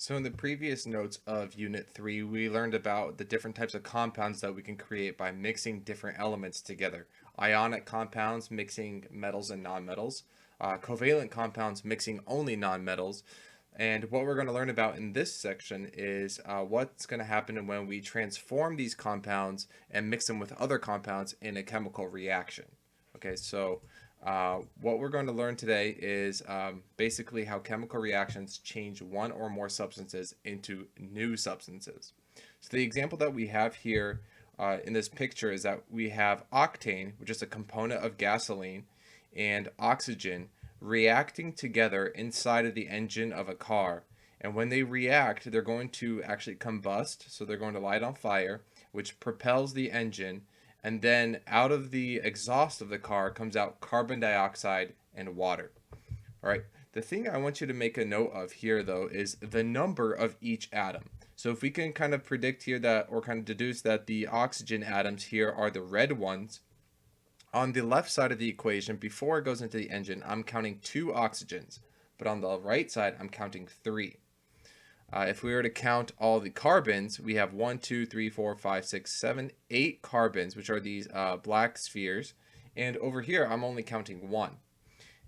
So in the previous notes of Unit 3, we learned about the different types of compounds that we can create by mixing different elements together. Ionic compounds mixing metals and nonmetals, covalent compounds mixing only nonmetals, and what we're going to learn about in this section is what's going to happen when we transform these compounds and mix them with other compounds in a chemical reaction. Okay, so what we're going to learn today is basically how chemical reactions change one or more substances into new substances. So the example that we have here in this picture is that we have octane, which is a component of gasoline, and oxygen reacting together inside of the engine of a car. And when they react, they're going to actually combust, so they're going to light on fire, which propels the engine, and then out of the exhaust of the car comes out carbon dioxide and water. All right. The thing I want you to make a note of here, though, is the number of each atom. So if we can kind of predict here that, or kind of deduce that the oxygen atoms here are the red ones, on the left side of the equation, before it goes into the engine, I'm counting 2 oxygens, but on the right side, I'm counting 3. If we were to count all the carbons, we have 1, 2, 3, 4, 5, 6, 7, 8 carbons, which are these black spheres. And over here, I'm only counting 1.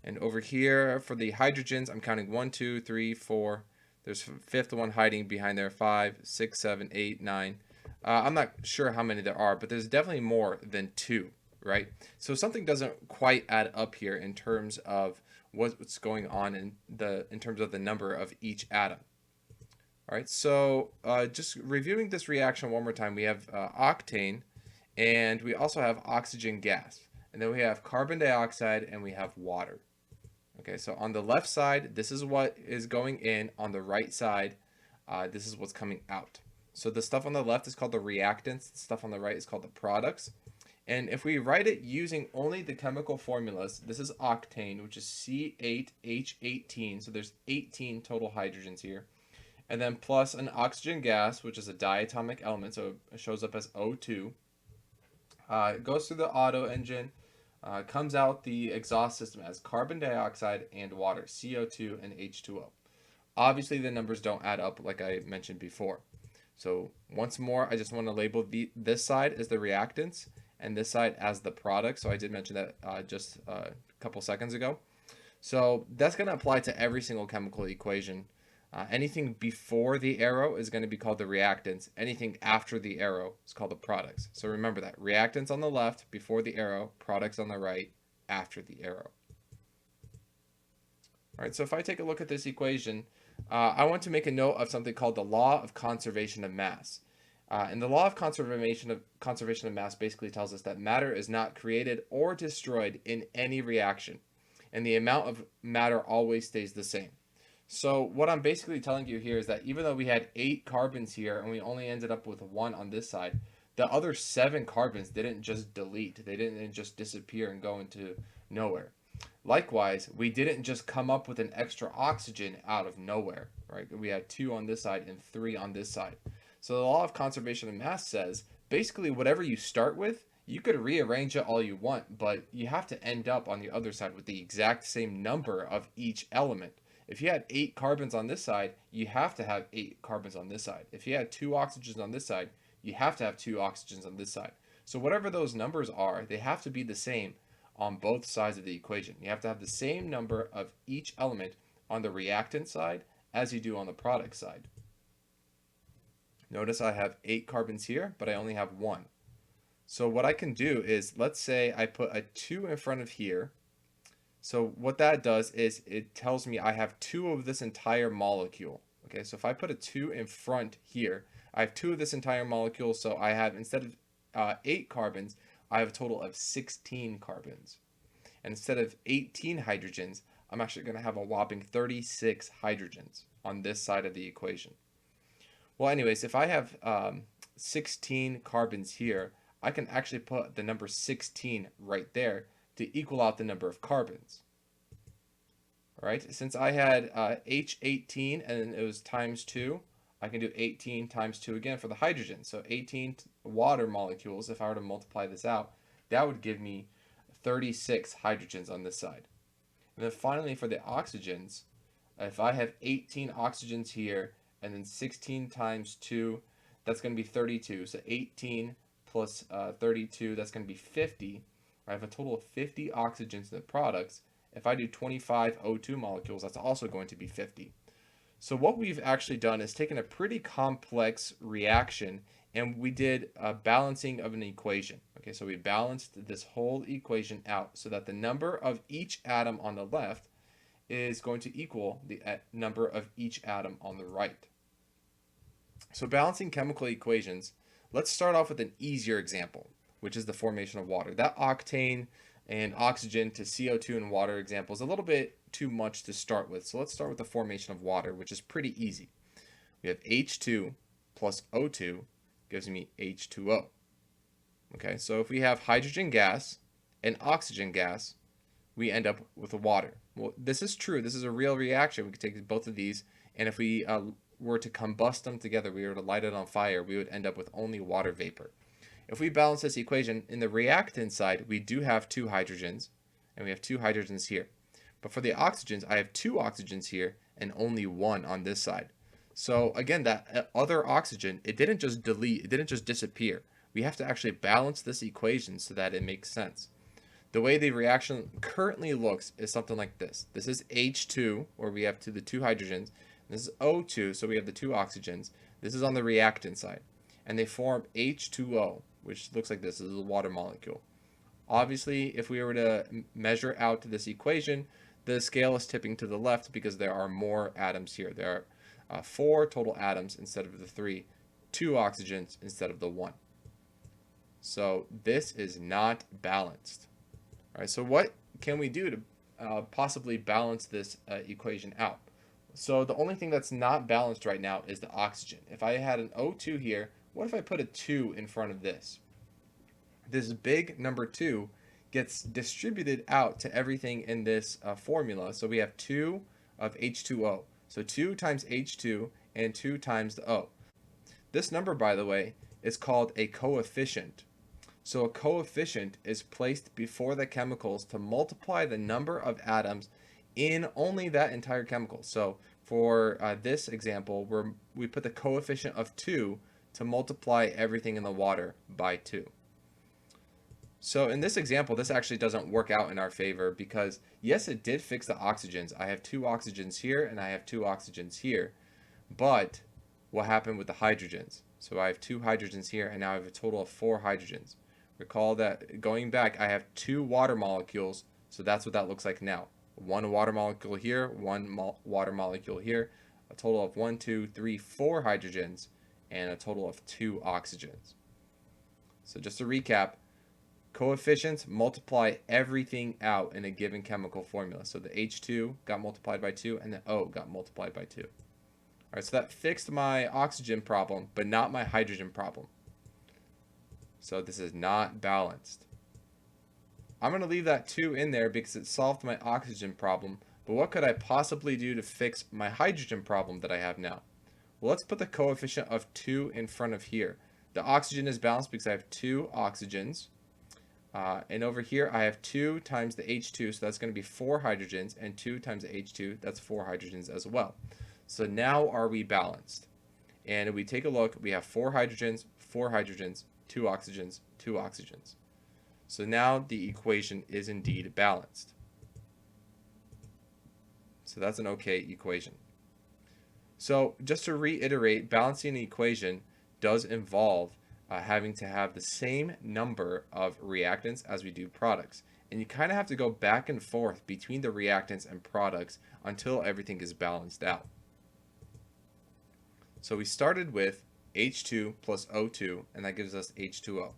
And over here, for the hydrogens, I'm counting 1, 2, 3, 4. There's a fifth one hiding behind there, 5, 6, 7, 8, 9. I'm not sure how many there are, but there's definitely more than 2, right? So something doesn't quite add up here in terms of what's going on in terms of the number of each atom. All right, so just reviewing this reaction one more time, we have octane, and we also have oxygen gas, and then we have carbon dioxide, and we have water. Okay, so on the left side, this is what is going in. On the right side, this is what's coming out. So the stuff on the left is called the reactants. The stuff on the right is called the products. And if we write it using only the chemical formulas, this is octane, which is C8H18. So there's 18 total hydrogens here. And then plus an oxygen gas, which is a diatomic element, so it shows up as O2. It goes through the Otto engine, comes out the exhaust system as carbon dioxide and water, CO2 and H2O. Obviously, the numbers don't add up like I mentioned before. So once more, I just want to label this side as the reactants and this side as the product. So I did mention that just a couple seconds ago. So that's going to apply to every single chemical equation. Anything before the arrow is going to be called the reactants. Anything after the arrow is called the products. So remember that. Reactants on the left before the arrow, products on the right after the arrow. All right, so if I take a look at this equation, I want to make a note of something called the law of conservation of mass. And the law of conservation of mass basically tells us that matter is not created or destroyed in any reaction, and the amount of matter always stays the same. So what I'm basically telling you here is that even though we had 8 carbons here and we only ended up with 1 on this side, the other 7 carbons didn't just delete. They didn't just disappear and go into nowhere. Likewise, we didn't just come up with an extra oxygen out of nowhere, right? We had 2 on this side and 3 on this side. So the law of conservation of mass says basically whatever you start with, you could rearrange it all you want, but you have to end up on the other side with the exact same number of each element. If you had 8 carbons on this side, you have to have 8 carbons on this side. If you had 2 oxygens on this side, you have to have 2 oxygens on this side. So whatever those numbers are, they have to be the same on both sides of the equation. You have to have the same number of each element on the reactant side as you do on the product side. Notice I have 8 carbons here, but I only have 1. So what I can do is, let's say I put a 2 in front of here. So what that does is it tells me I have 2 of this entire molecule. Okay, so if I put a 2 in front here, I have 2 of this entire molecule. So I have, instead of 8 carbons, I have a total of 16 carbons. And instead of 18 hydrogens, I'm actually going to have a whopping 36 hydrogens on this side of the equation. Well, anyways, if I have 16 carbons here, I can actually put the number 16 right there to equal out the number of carbons. All right, since I had H18 and it was times 2, I can do 18 times 2 again for the hydrogen. So 18 water molecules, if I were to multiply this out, that would give me 36 hydrogens on this side. And then finally for the oxygens, if I have 18 oxygens here and then 16 times 2, that's going to be 32. So 18 plus 32, that's going to be 50. I have a total of 50 oxygens in the products. If I do 25 O2 molecules, that's also going to be 50. So what we've actually done is taken a pretty complex reaction and we did a balancing of an equation. Okay, so we balanced this whole equation out so that the number of each atom on the left is going to equal the number of each atom on the right. So balancing chemical equations, let's start off with an easier example, which is the formation of water. That octane and oxygen to CO2 and water example is a little bit too much to start with. So let's start with the formation of water, which is pretty easy. We have H2 plus O2 gives me H2O. Okay, so if we have hydrogen gas and oxygen gas, we end up with water. Well, this is true. This is a real reaction. We could take both of these, and if we were to combust them together, we were to light it on fire, we would end up with only water vapor. If we balance this equation, in the reactant side, we do have 2 hydrogens, and we have 2 hydrogens here. But for the oxygens, I have 2 oxygens here and only 1 on this side. So again, that other oxygen, it didn't just delete, it didn't just disappear. We have to actually balance this equation so that it makes sense. The way the reaction currently looks is something like this. This is H2, where we have the 2 hydrogens. This is O2, so we have the 2 oxygens. This is on the reactant side. And they form H2O, which looks like this. This is a water molecule. Obviously, if we were to measure out this equation, the scale is tipping to the left because there are more atoms here. There are 4 total atoms instead of the 3, 2 oxygens instead of the 1. So this is not balanced. All right, so what can we do to possibly balance this equation out? So the only thing that's not balanced right now is the oxygen. If I had an O2 here, what if I put a 2 in front of this? This big number 2 gets distributed out to everything in this formula. So we have 2 of H2O. So 2 times H2 and 2 times the O. This number, by the way, is called a coefficient. So a coefficient is placed before the chemicals to multiply the number of atoms in only that entire chemical. So for this example, we put the coefficient of 2 to multiply everything in the water by 2. So in this example, this actually doesn't work out in our favor because yes, it did fix the oxygens. I have 2 oxygens here and I have 2 oxygens here. But what happened with the hydrogens? So I have 2 hydrogens here and now I have a total of 4 hydrogens. Recall that going back, I have 2 water molecules, so that's what that looks like now. 1 water molecule here, 1 water molecule here, a total of 1, 2, 3, 4 hydrogens, and a total of 2 oxygens. So just to recap, coefficients multiply everything out in a given chemical formula. So the H2 got multiplied by 2, and the O got multiplied by 2. All right, so that fixed my oxygen problem, but not my hydrogen problem. So this is not balanced. I'm going to leave that 2 in there because it solved my oxygen problem. But what could I possibly do to fix my hydrogen problem that I have now? Well, let's put the coefficient of 2 in front of here. The oxygen is balanced because I have 2 oxygens. And over here, I have 2 times the H2, so that's going to be 4 hydrogens. And 2 times the H2, that's 4 hydrogens as well. So now are we balanced? And if we take a look, we have 4 hydrogens, 4 hydrogens, 2 oxygens, 2 oxygens. So now the equation is indeed balanced. So that's an okay equation. So just to reiterate, balancing an equation does involve having to have the same number of reactants as we do products. And you kind of have to go back and forth between the reactants and products until everything is balanced out. So we started with H2 plus O2, and that gives us H2O.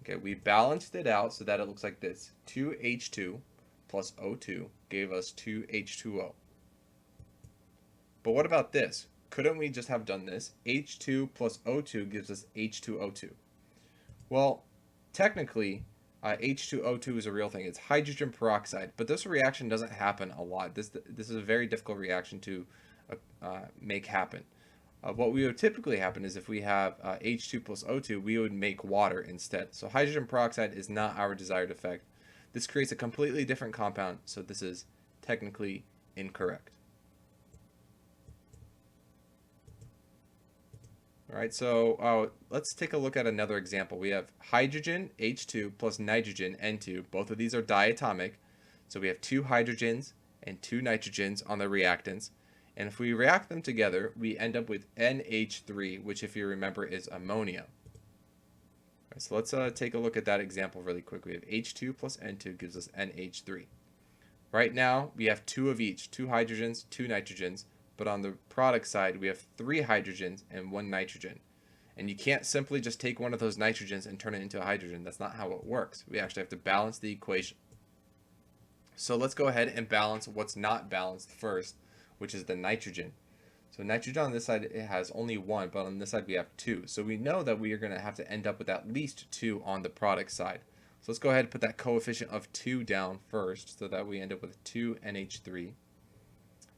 Okay, we balanced it out so that it looks like this. 2H2 plus O2 gave us 2H2O. But what about this? Couldn't we just have done this? H2 plus O2 gives us H2O2. Well, technically, H2O2 is a real thing. It's hydrogen peroxide, but this reaction doesn't happen a lot. This is a very difficult reaction to make happen. What would typically happen is if we have H2 plus O2, we would make water instead. So hydrogen peroxide is not our desired effect. This creates a completely different compound, so this is technically incorrect. All right, so let's take a look at another example. We have hydrogen, H2, plus nitrogen, N2. Both of these are diatomic. So we have two hydrogens and two nitrogens on the reactants. And if we react them together, we end up with NH3, which, if you remember, is ammonia. All right, so let's take a look at that example really quick. We have H2 plus N2 gives us NH3. Right now, we have two of each, two hydrogens, two nitrogens. But on the product side, we have three hydrogens and one nitrogen. And you can't simply just take one of those nitrogens and turn it into a hydrogen. That's not how it works. We actually have to balance the equation. So let's go ahead and balance what's not balanced first, which is the nitrogen. So nitrogen on this side, it has only one, but on this side we have two. So we know that we are going to have to end up with at least two on the product side. So let's go ahead and put that coefficient of 2 down first so that we end up with 2 NH3.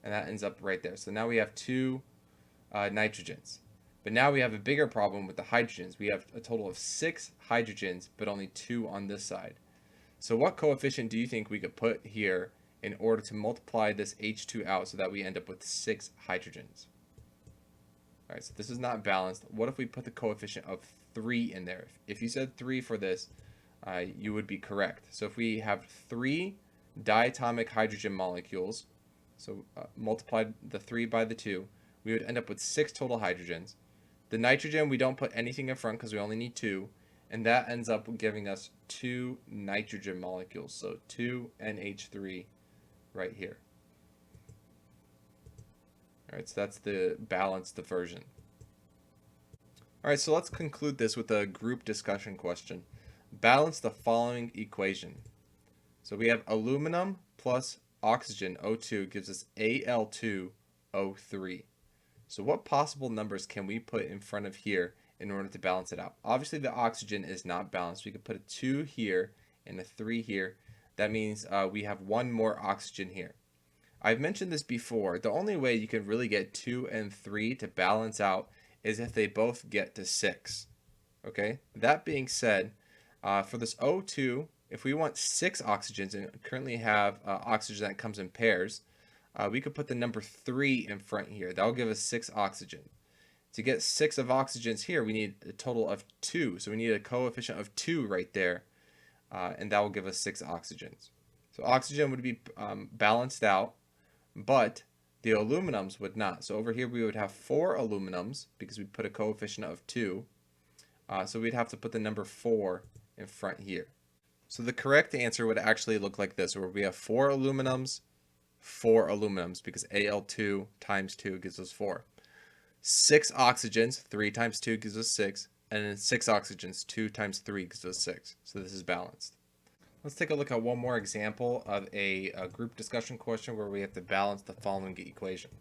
And that ends up right there. So now we have two nitrogens. But now we have a bigger problem with the hydrogens. We have a total of 6 hydrogens, but only 2 on this side. So what coefficient do you think we could put here in order to multiply this H2 out so that we end up with 6 hydrogens? All right, so this is not balanced. What if we put the coefficient of 3 in there? If you said 3 for this, you would be correct. So if we have 3 diatomic hydrogen molecules, so multiplied the 3 by the 2, we would end up with 6 total hydrogens. The nitrogen, we don't put anything in front because we only need 2, and that ends up giving us 2 nitrogen molecules, so 2 NH3 right here. All right, so that's the balanced version. All right, so let's conclude this with a group discussion question. Balance the following equation. So we have aluminum plus oxygen, O2, gives us Al2O3. So what possible numbers can we put in front of here in order to balance it out? Obviously, the oxygen is not balanced. We could put a 2 here and a 3 here. That means we have one more oxygen here. I've mentioned this before. The only way you can really get 2 and 3 to balance out is if they both get to 6. Okay? That being said, for this O2, if we want 6 oxygens and currently have oxygen that comes in pairs, we could put the number 3 in front here. That will give us 6 oxygen. To get 6 of oxygens here, we need a total of 2. So we need a coefficient of 2 right there, and that will give us 6 oxygens. So oxygen would be balanced out, but the aluminums would not. So over here we would have 4 aluminums because we put a coefficient of 2. So we'd have to put the number 4 in front here. So the correct answer would actually look like this, where we have 4 aluminums, 4 aluminums, because Al2 times 2 gives us 4. 6 oxygens, 3 times 2 gives us 6, and then 6 oxygens, 2 times 3 gives us 6. So this is balanced. Let's take a look at one more example of a group discussion question where we have to balance the following equation.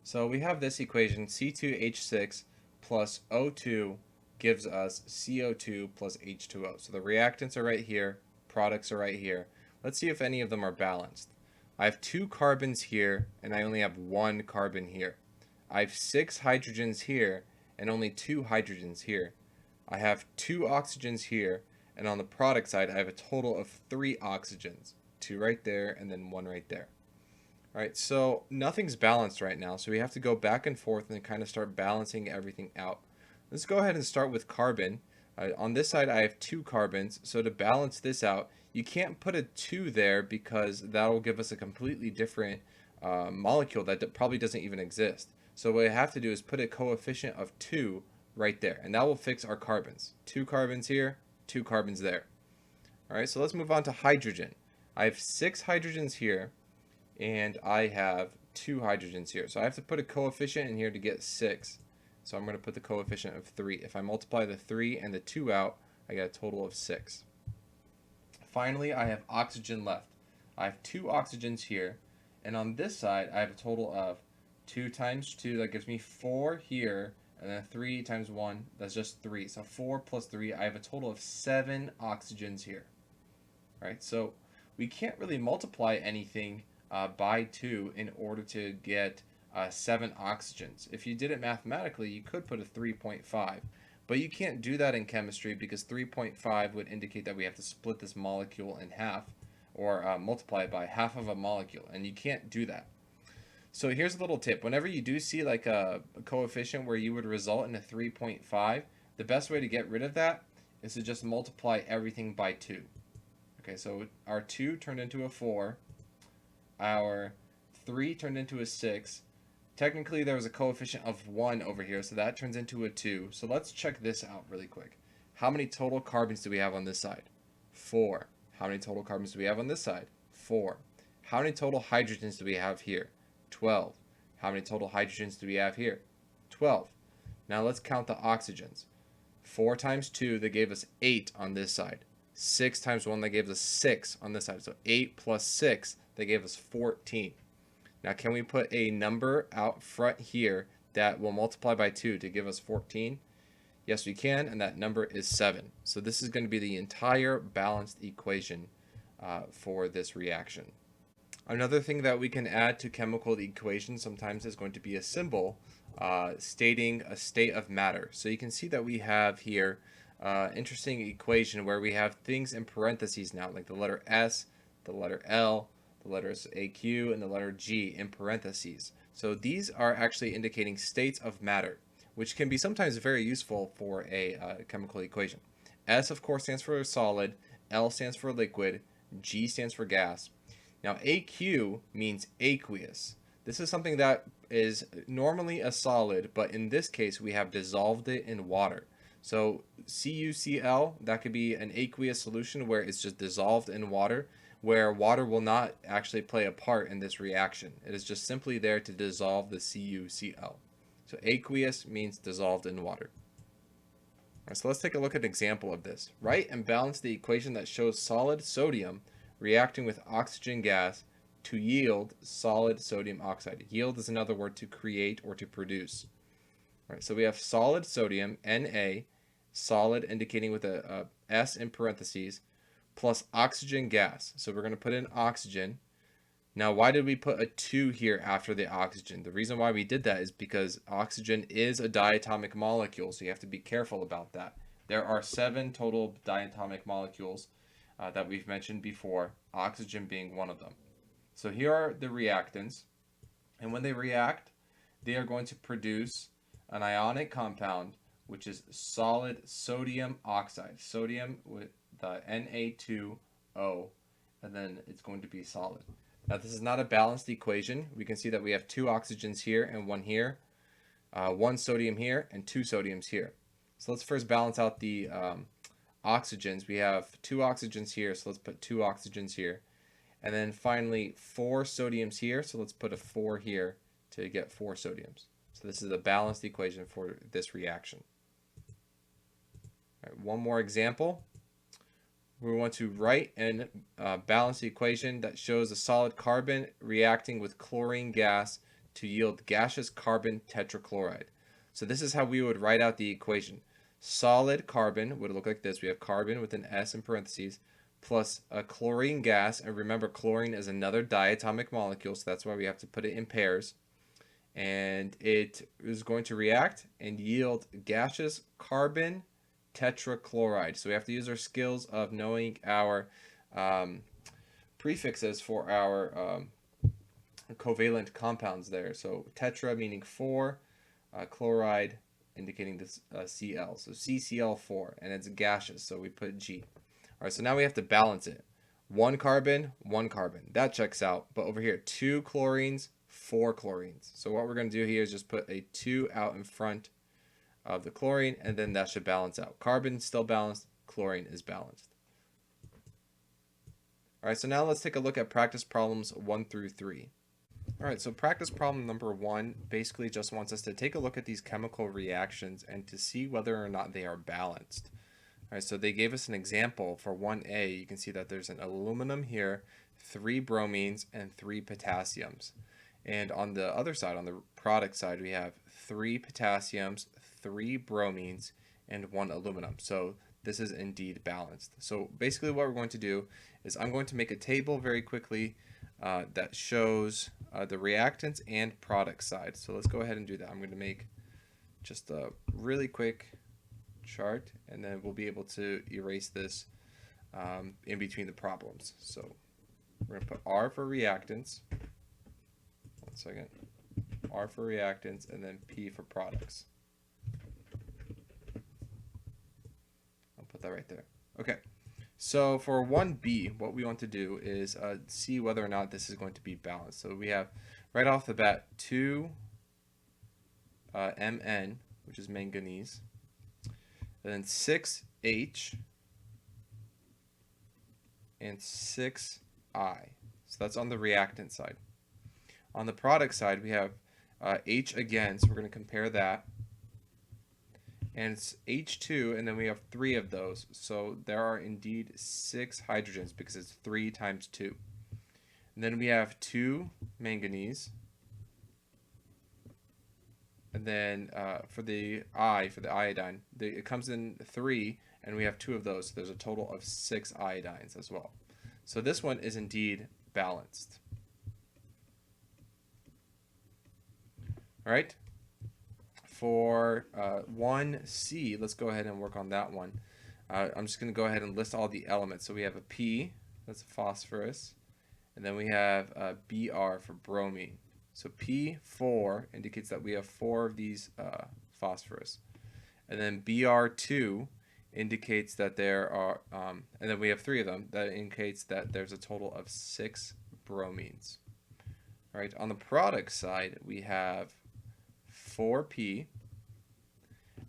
So we have this equation, C2H6 plus O2 gives us CO2 plus H2O. So the reactants are right here, products are right here. Let's see if any of them are balanced. I have 2 carbons here, and I only have 1 carbon here. I have 6 hydrogens here, and only 2 hydrogens here. I have 2 oxygens here, and on the product side, I have a total of 3 oxygens. 2 right there, and then 1 right there. All right, so nothing's balanced right now, so we have to go back and forth and kind of start balancing everything out. Let's go ahead and start with carbon. On this side, I have 2 carbons, so to balance this out, you can't put a 2 there because that will give us a completely different molecule that probably doesn't even exist. So what I have to do is put a coefficient of 2 right there, and that will fix our carbons. 2 carbons here, 2 carbons there. All right, so let's move on to hydrogen. I have 6 hydrogens here, and I have 2 hydrogens here. So I have to put a coefficient in here to get 6. So I'm going to put the coefficient of 3. If I multiply the 3 and the 2 out, I get a total of 6. Finally, I have oxygen left. I have 2 oxygens here, and on this side, I have a total of 2 times 2, that gives me 4 here, and then 3 times 1, that's just 3. So 4 plus 3, I have a total of 7 oxygens here. Right? So we can't really multiply anything by 2 in order to get 7 oxygens. If you did it mathematically, you could put a 3.5. But you can't do that in chemistry because 3.5 would indicate that we have to split this molecule in half or multiply it by half of a molecule. And you can't do that. So here's a little tip. Whenever you do see like a coefficient where you would result in a 3.5, the best way to get rid of that is to just multiply everything by 2. Okay, so our 2 turned into a 4, our 3 turned into a 6. Technically, there was a coefficient of 1 over here, so that turns into a 2. So let's check this out really quick. How many total carbons do we have on this side? 4. How many total carbons do we have on this side? 4. How many total hydrogens do we have here? 12. How many total hydrogens do we have here? 12. Now let's count the oxygens. 4 times 2, that gave us 8 on this side. 6 times 1, that gave us 6 on this side. So 8 plus 6, that gave us 14. Now can we put a number out front here that will multiply by 2 to give us 14? Yes, we can, and that number is 7. So this is going to be the entire balanced equation for this reaction. Another thing that we can add to chemical equations sometimes is going to be a symbol stating a state of matter. So you can see that we have here interesting equation where we have things in parentheses now, like the letter S, the letter L, the letters AQ, and the letter G in parentheses. So these are actually indicating states of matter, which can be sometimes very useful for a chemical equation. S, of course, stands for solid, L stands for liquid, G stands for gas. Now, AQ means aqueous. This is something that is normally a solid, but in this case, we have dissolved it in water. So CuCl, that could be an aqueous solution where it's just dissolved in water, where water will not actually play a part in this reaction. It is just simply there to dissolve the CuCl. So aqueous means dissolved in water. All right, so let's take a look at an example of this. Write and balance the equation that shows solid sodium reacting with oxygen gas to yield solid sodium oxide. Yield is another word to create or to produce. All right, so we have solid sodium, Na, solid indicating with a S in parentheses, plus oxygen gas. So we're going to put in oxygen. Now, why did we put a 2 here after the oxygen? The reason why we did that is because oxygen is a diatomic molecule, so you have to be careful about that. There are 7 total diatomic molecules that we've mentioned before, oxygen being one of them. So here are the reactants, and when they react, they are going to produce an ionic compound, which is solid sodium oxide. Sodium with the Na2O, and then it's going to be solid. Now this is not a balanced equation. We can see that we have 2 oxygens here and 1 here, 1 sodium here, and 2 sodiums here. So let's first balance out the oxygens. We have 2 oxygens here, so let's put 2 oxygens here. And then finally 4 sodiums here, so let's put a 4 here to get 4 sodiums. So this is a balanced equation for this reaction. All right, one more example. We want to write and balance the equation that shows a solid carbon reacting with chlorine gas to yield gaseous carbon tetrachloride. So this is how we would write out the equation. Solid carbon would look like this. We have carbon with an S in parentheses plus a chlorine gas. And remember, chlorine is another diatomic molecule, so that's why we have to put it in pairs. And it is going to react and yield gaseous carbon tetrachloride. So we have to use our skills of knowing our prefixes for our covalent compounds there. So tetra meaning 4, chloride indicating this Cl. So CCl4, and it's gaseous, so we put G. All right, so now we have to balance it. 1 carbon, 1 carbon. That checks out. But over here, 2 chlorines, 4 chlorines. So what we're going to do here is just put a 2 out in front of the chlorine, and then that should balance out. Carbon still balanced, chlorine is balanced. All right, so now let's take a look at practice problems 1 through 3. All right, so practice problem number 1 basically just wants us to take a look at these chemical reactions and to see whether or not they are balanced. All right, so they gave us an example for 1A. You can see that there's an aluminum here, 3 bromines, and 3 potassiums. And on the other side, on the product side, we have 3 potassiums, 3 bromines, and 1 aluminum. So this is indeed balanced. So basically what we're going to do is I'm going to make a table very quickly that shows the reactants and product side. So let's go ahead and do that. I'm going to make just a really quick chart, and then we'll be able to erase this in between the problems. So we're going to put R for reactants. One second. R for reactants, and then P for products. I'll put that right there. Okay. So for 1B, what we want to do is see whether or not this is going to be balanced. So we have right off the bat 2 Mn, which is manganese, and then 6H and 6I. So that's on the reactant side. On the product side, we have H again, so we're going to compare that. And it's H2, and then we have 3 of those. So there are indeed 6 hydrogens because it's 3 times 2. And then we have 2 manganese. And then for the iodine, it comes in 3, and we have 2 of those. So there's a total of 6 iodines as well. So this one is indeed balanced. All right. For 1C, let's go ahead and work on that one. I'm just going to go ahead and list all the elements. So we have a P, that's phosphorus, and then we have Br for bromine. So P4 indicates that we have 4 of these phosphorus, and then Br2 indicates that there are, and then we have 3 of them. That indicates that there's a total of 6 bromines. All right. On the product side, we have 4P,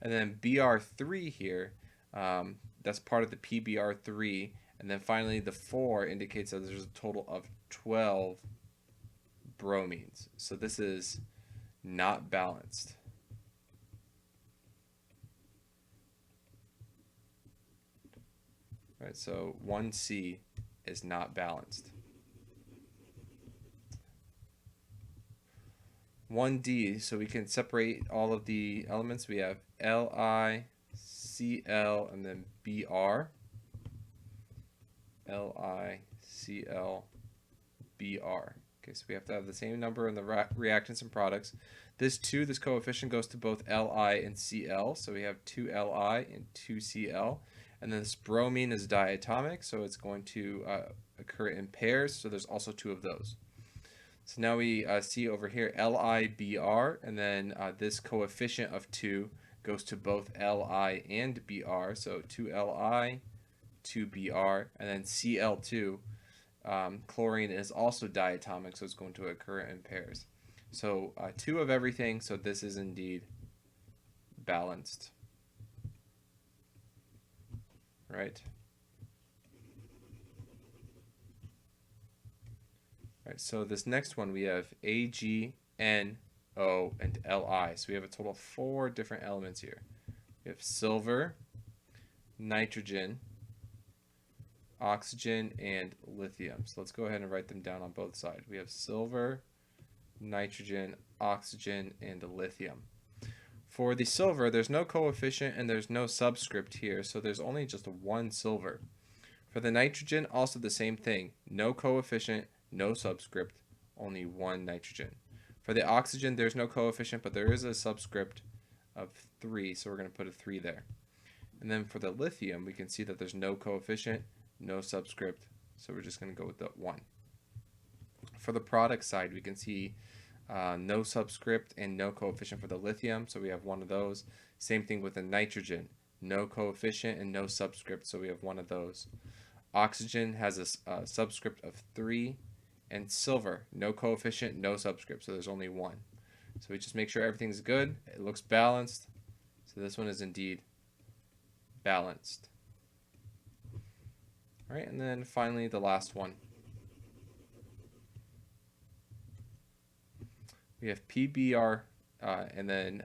and then Br3 here, that's part of the PBr3, and then finally the 4 indicates that there's a total of 12 bromines. So this is not balanced. All right, so 1C is not balanced. 1D, so we can separate all of the elements. We have Li, Cl, and then Br. Li, Cl, Br. Okay, so we have to have the same number in the reactants and products. This coefficient goes to both Li and Cl, so we have 2 Li and 2 Cl. And then this bromine is diatomic, so it's going to occur in pairs, so there's also 2 of those. So now we see over here LiBr, and then this coefficient of 2 goes to both Li and Br, so 2 Li, 2 Br, and then Cl2, chlorine is also diatomic, so it's going to occur in pairs. So 2 of everything, so this is indeed balanced. Right? Right, so this next one we have Ag, N, O, and Li. So we have a total of 4 different elements here. We have silver, nitrogen, oxygen, and lithium. So let's go ahead and write them down on both sides. We have silver, nitrogen, oxygen, and lithium. For the silver, there's no coefficient and there's no subscript here, so there's only just 1 silver. For the nitrogen, also the same thing. No coefficient, no subscript, only 1 nitrogen. For the oxygen, there's no coefficient, but there is a subscript of 3, so we're going to put a 3 there. And then for the lithium, we can see that there's no coefficient, no subscript, so we're just going to go with the 1. For the product side, we can see no subscript and no coefficient for the lithium, so we have 1 of those. Same thing with the nitrogen, no coefficient and no subscript, so we have 1 of those. Oxygen has a subscript of 3, and silver, no coefficient, no subscript, so there's only 1. So we just make sure everything's good, it looks balanced, so this one is indeed balanced. All right, and then finally the last one. We have PBr, and then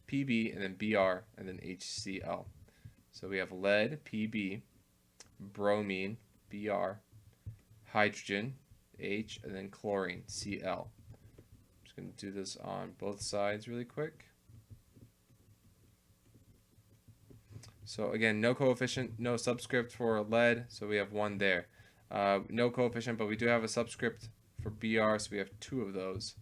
PB, and then Br, and then HCl. So we have lead, PB, bromine, Br, hydrogen, H, and then chlorine, Cl. I'm just going to do this on both sides really quick. So again, no coefficient, no subscript for lead, so we have 1 there. No coefficient, but we do have a subscript for Br, so we have 2 of those.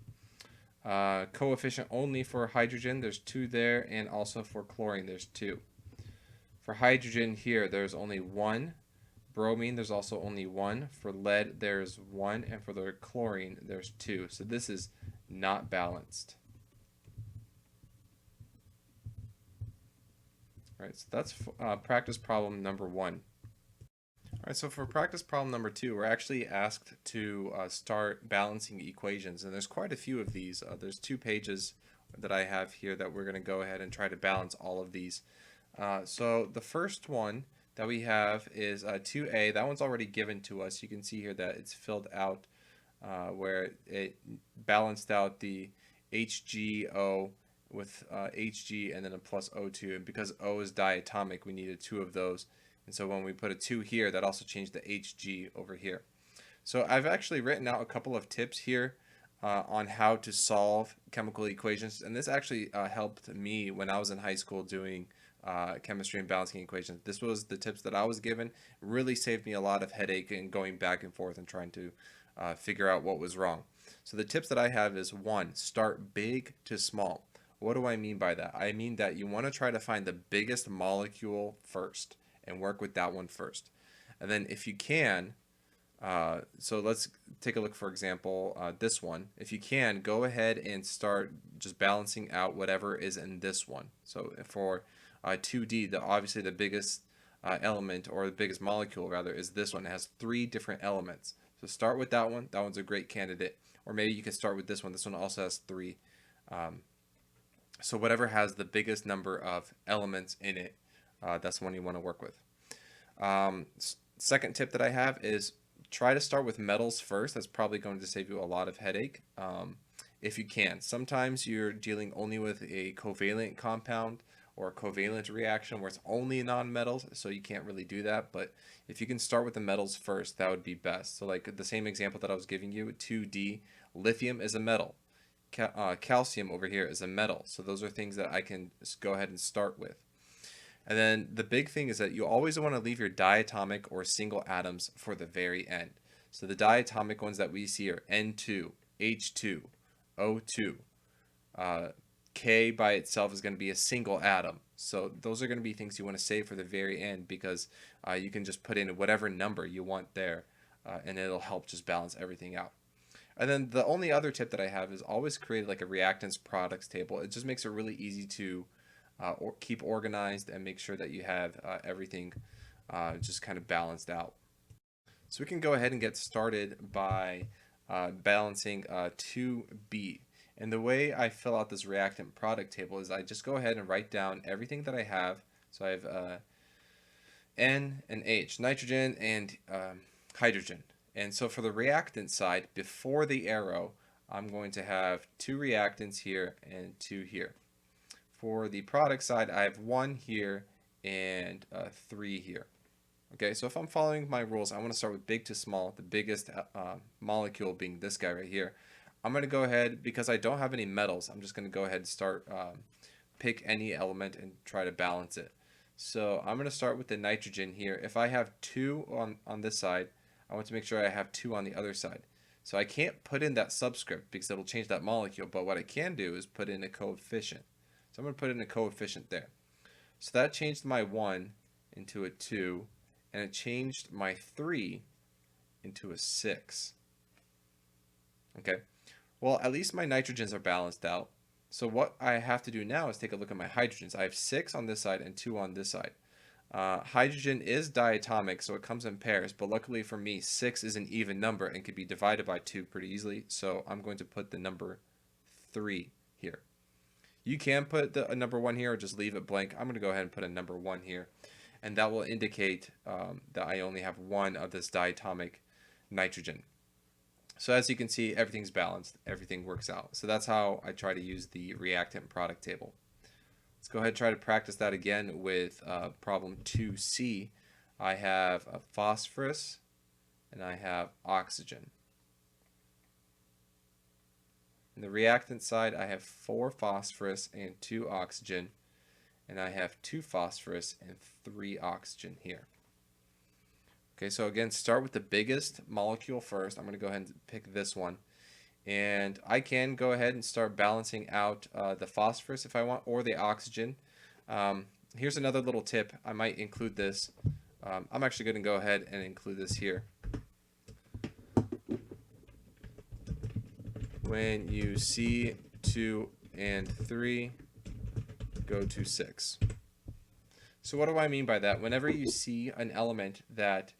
Coefficient only for hydrogen, there's 2 there, and also for chlorine, there's 2. For hydrogen here, there's only 1. Bromine, there's also only 1. For lead, there's 1, and for the chlorine, there's 2. So this is not balanced. All right, so that's practice problem number 1. All right, so for practice problem number 2, we're actually asked to start balancing equations, and there's quite a few of these. There's 2 pages that I have here that we're going to go ahead and try to balance all of these. So the first one that we have is 2a. That one's already given to us. You can see here that it's filled out where it balanced out the HGO with Hg and then a plus O2. And because O is diatomic, we needed 2 of those. And so when we put a 2 here, that also changed the Hg over here. So I've actually written out a couple of tips here on how to solve chemical equations. And this actually helped me when I was in high school doing chemistry and balancing equations. This was the tips that I was given. It really saved me a lot of headache and going back and forth and trying to figure out what was wrong. So the tips that I have is 1, start big to small. What do I mean by that? I mean that you want to try to find the biggest molecule first and work with that one first. And then if you can, so let's take a look, for example, this one. If you can, go ahead and start just balancing out whatever is in this one. So for 2D, obviously the biggest element, or the biggest molecule rather, is this one. It has 3 different elements. So start with that one. That one's a great candidate. Or maybe you can start with this one. This one also has 3. So whatever has the biggest number of elements in it, that's the one you want to work with. Second tip that I have is try to start with metals first. That's probably going to save you a lot of headache if you can. Sometimes you're dealing only with a covalent compound or a covalent reaction where it's only non-metals, so you can't really do that. But if you can start with the metals first, that would be best. So like the same example that I was giving you, 2D, lithium is a metal. Calcium over here is a metal. So those are things that I can go ahead and start with. And then the big thing is that you always want to leave your diatomic or single atoms for the very end. So the diatomic ones that we see are N2, H2, O2. K by itself is going to be a single atom. So those are going to be things you want to save for the very end, because you can just put in whatever number you want there and it'll help just balance everything out. And then the only other tip that I have is always create like a reactants products table. It just makes it really easy to keep organized and make sure that you have everything just kind of balanced out. So we can go ahead and get started by balancing 2B. And the way I fill out this reactant product table is I just go ahead and write down everything that I have. So I have N and H, nitrogen and hydrogen. And so for the reactant side, before the arrow, I'm going to have 2 reactants here and 2 here. For the product side, I have 1 here and 3 here. Okay, so if I'm following my rules, I want to start with big to small, the biggest molecule being this guy right here. I'm going to go ahead, because I don't have any metals, I'm just going to go ahead and start, pick any element and try to balance it. So I'm going to start with the nitrogen here. If I have 2 on this side, I want to make sure I have 2 on the other side. So I can't put in that subscript because it'll change that molecule, but what I can do is put in a coefficient. So I'm going to put in a coefficient there. So that changed my 1 into a 2, and it changed my 3 into a 6. Okay. Well, at least my nitrogens are balanced out. So what I have to do now is take a look at my hydrogens. I have 6 on this side and 2 on this side. Hydrogen is diatomic, so it comes in pairs, but luckily for me, 6 is an even number and can be divided by 2 pretty easily, so I'm going to put the number 3 here. You can put a number 1 here or just leave it blank. I'm going to go ahead and put a number 1 here, and that will indicate that I only have 1 of this diatomic nitrogen. So as you can see, everything's balanced, everything works out. So that's how I try to use the reactant product table. Let's go ahead and try to practice that again with problem 2C. I have a phosphorus and I have oxygen. On the reactant side, I have 4 phosphorus and 2 oxygen, and I have 2 phosphorus and 3 oxygen here. Okay, so again, start with the biggest molecule first. I'm going to go ahead and pick this one. And I can go ahead and start balancing out the phosphorus if I want, or the oxygen. Here's another little tip. I might include this. I'm actually going to go ahead and include this here. When you see 2 and 3, go to 6. So what do I mean by that? Whenever you see an element that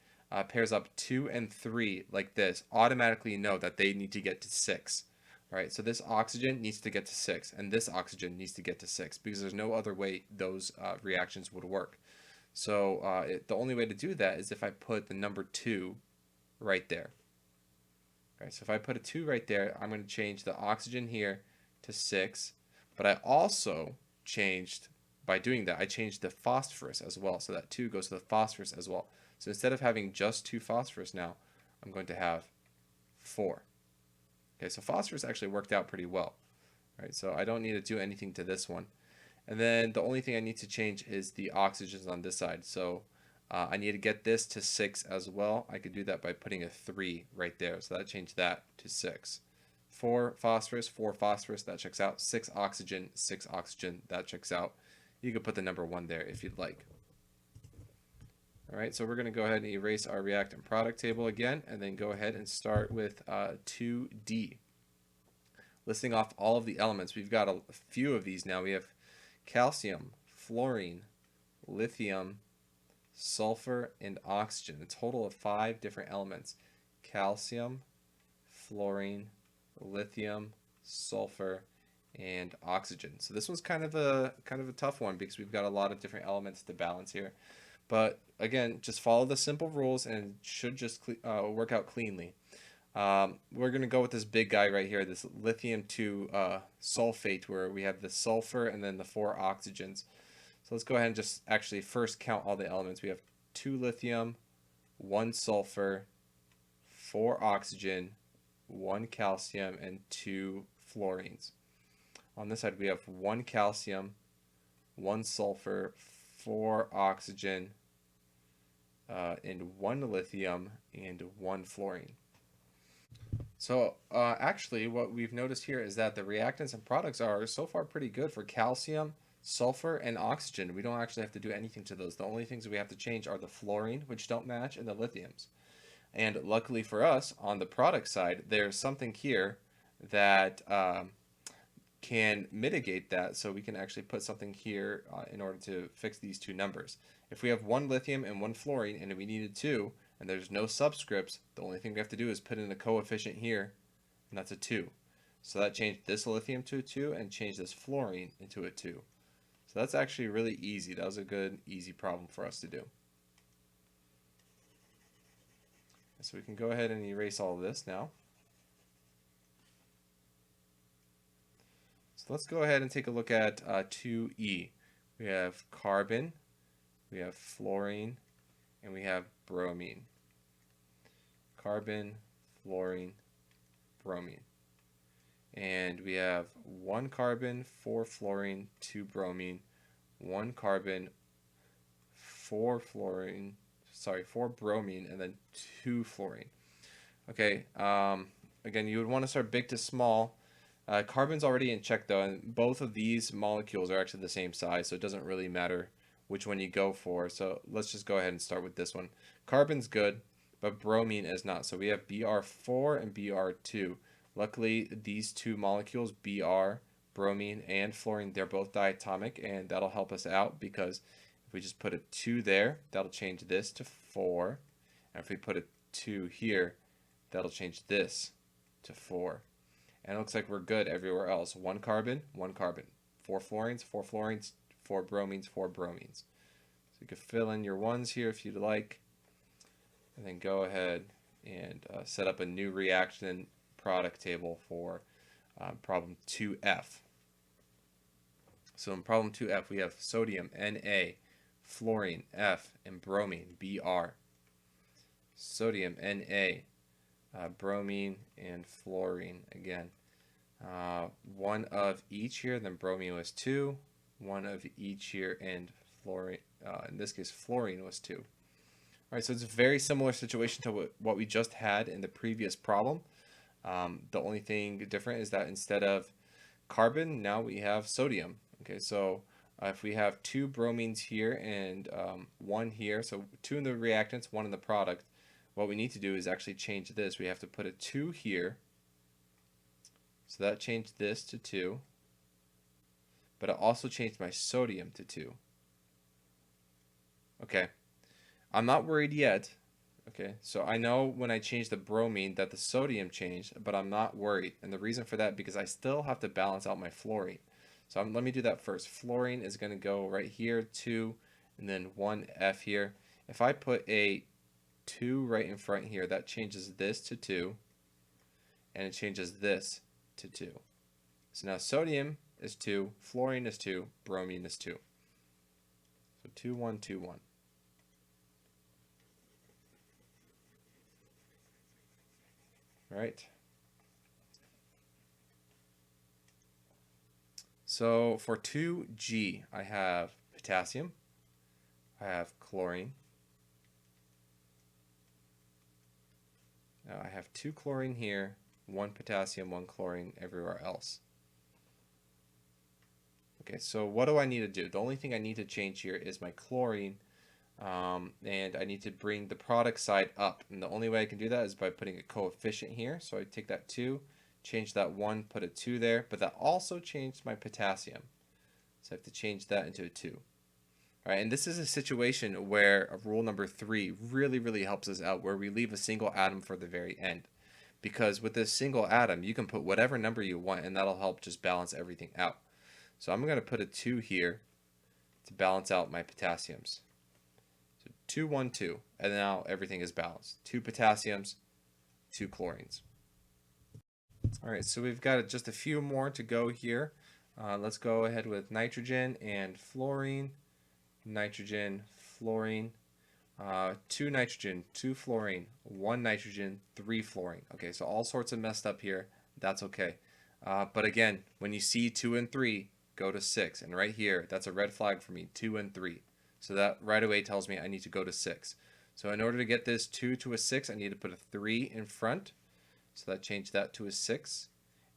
pairs up 2 and 3 like this, automatically know that they need to get to 6. All right, so this oxygen needs to get to 6, and this oxygen needs to get to 6, because there's no other way those reactions would work. So the only way to do that is if I put the number 2 right there. All right, so if I put a 2 right there, I'm going to change the oxygen here to 6, but I also changed, by doing that, I changed the phosphorus as well, so that 2 goes to the phosphorus as well. So instead of having just 2 phosphorus now, I'm going to have 4. Okay, so phosphorus actually worked out pretty well. All right, so I don't need to do anything to this one. And then the only thing I need to change is the oxygens on this side. So I need to get this to 6 as well. I could do that by putting a 3 right there. So that changed that to 6. 4 phosphorus, that checks out. 6 oxygen, that checks out. You could put the number 1 there if you'd like. All right, so we're going to go ahead and erase our reactant product table again, and then go ahead and start with 2D. Listing off all of the elements, we've got a few of these now. We have calcium, fluorine, lithium, sulfur, and oxygen. A total of 5 different elements. Calcium, fluorine, lithium, sulfur, and oxygen. So this one's kind of a tough one because we've got a lot of different elements to balance here. But again, just follow the simple rules and it should just work out cleanly. We're going to go with this big guy right here, this lithium 2 sulfate, where we have the sulfur and then the 4 oxygens. So let's go ahead and just actually first count all the elements. We have 2 lithium, 1 sulfur, 4 oxygen, 1 calcium, and 2 fluorines. On this side, we have 1 calcium, 1 sulfur, 4 oxygen, and 1 lithium, and 1 fluorine. So actually what we've noticed here is that the reactants and products are so far pretty good for calcium, sulfur, and oxygen. We don't actually have to do anything to those. The only things we have to change are the fluorine, which don't match, and the lithiums. And luckily for us, on the product side, there's something here that can mitigate that, so we can actually put something here in order to fix these 2 numbers. If we have 1 lithium and 1 fluorine, and we needed 2, and there's no subscripts, the only thing we have to do is put in a coefficient here, and that's a 2. So that changed this lithium to a 2 and changed this fluorine into a 2. So that's actually really easy. That was a good, easy problem for us to do. So we can go ahead and erase all of this now. So let's go ahead and take a look at 2E. We have carbon, we have fluorine, and we have bromine. Carbon, fluorine, bromine. And we have 1 carbon, 4 fluorine, 2 bromine, 1 carbon, 4 bromine, and then 2 fluorine. Okay, again, you would want to start big to small. Carbon's already in check though, and both of these molecules are actually the same size, so it doesn't really matter which one you go for. So let's just go ahead and start with this one. Carbon's good, but bromine is not. So we have Br4 and Br2. Luckily, these 2 molecules, Br, bromine, and fluorine, they're both diatomic, and that'll help us out because if we just put a 2 there, that'll change this to 4. And if we put a 2 here, that'll change this to 4. And it looks like we're good everywhere else. 1 carbon, 1 carbon. 4 fluorines, 4 fluorines, 4 bromines, 4 bromines. So you can fill in your 1s here if you'd like. And then go ahead and set up a new reaction product table for problem 2F. So in problem 2F, we have sodium, Na, fluorine, F, and bromine, Br. Sodium, Na, bromine, and fluorine again. 1 of each here, then bromine was 2. 1 of each here, and fluorine, in this case, fluorine was 2. All right, so it's a very similar situation to what we just had in the previous problem. The only thing different is that instead of carbon, now we have sodium. Okay, so if we have 2 bromines here and 1 here, so 2 in the reactants, 1 in the product, what we need to do is actually change this. We have to put a 2 here. So that changed this to 2. But it also changed my sodium to 2. Okay, I'm not worried yet. Okay, so I know when I change the bromine that the sodium changed, but I'm not worried. And the reason for that, because I still have to balance out my fluorine. So let me do that first. Fluorine is going to go right here, 2, and then 1F here. If I put a 2 right in front here, that changes this to 2, and it changes this to 2. So now sodium is 2, fluorine is 2, bromine is 2. So 2, 1, 2, 1. Right? So for 2G, I have potassium, I have chlorine, I have 2 chlorine here, 1 potassium, 1 chlorine everywhere else. Okay, so what do I need to do? The only thing I need to change here is my chlorine, and I need to bring the product side up. And the only way I can do that is by putting a coefficient here. So I take that 2, change that 1, put a 2 there, but that also changed my potassium. So I have to change that into a 2. All right, and this is a situation where rule number 3 really, really helps us out, where we leave a single atom for the very end. Because with this single atom, you can put whatever number you want, and that'll help just balance everything out. So I'm going to put a 2 here to balance out my potassiums. So 2, 1, 2, and now everything is balanced. 2 potassiums, 2 chlorines. All right, so we've got just a few more to go here. Let's go ahead with nitrogen and fluorine. Nitrogen, fluorine, 2 nitrogen, 2 fluorine, 1 nitrogen, 3 fluorine. Okay, so all sorts of messed up here. That's okay. But again, when you see 2 and 3, go to 6. And right here, that's a red flag for me, 2 and 3. So that right away tells me I need to go to 6. So in order to get this 2 to a 6, I need to put a 3 in front. So that changed that to a 6.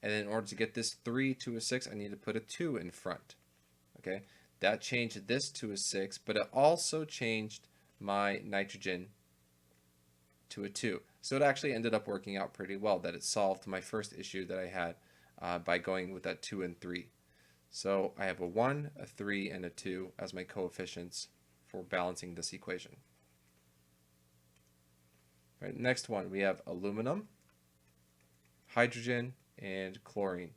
And then in order to get this 3 to a 6, I need to put a 2 in front. Okay, that changed this to a 6, but it also changed my nitrogen to a 2. So it actually ended up working out pretty well, that it solved my first issue that I had by going with that 2 and 3. So I have a 1, a 3, and a 2 as my coefficients for balancing this equation. Right, next one, we have aluminum, hydrogen, and chlorine.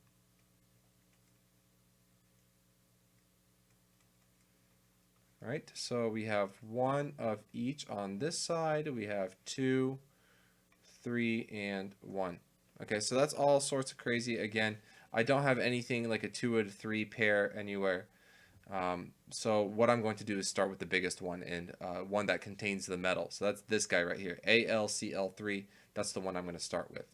All right, so we have 1 of each on this side. We have 2, 3, and 1. Okay, so that's all sorts of crazy. Again, I don't have anything like a 2 and 3 pair anywhere. So what I'm going to do is start with the biggest one, and one that contains the metal. So that's this guy right here, AlCl3. That's the one I'm going to start with.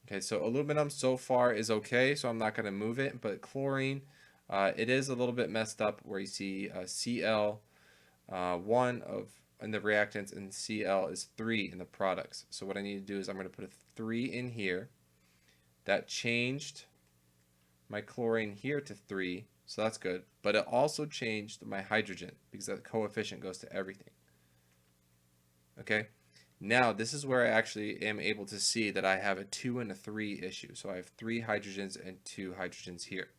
Okay, so aluminum so far is okay, so I'm not going to move it. But chlorine, it is a little bit messed up, where you see Cl, 1 in the reactants, and Cl is 3 in the products. So what I need to do is I'm going to put a 3 in here. That changed my chlorine here to 3, so that's good. But it also changed my hydrogen, because that coefficient goes to everything. Okay, now this is where I actually am able to see that I have a 2 and a 3 issue. So I have 3 hydrogens and 2 hydrogens here.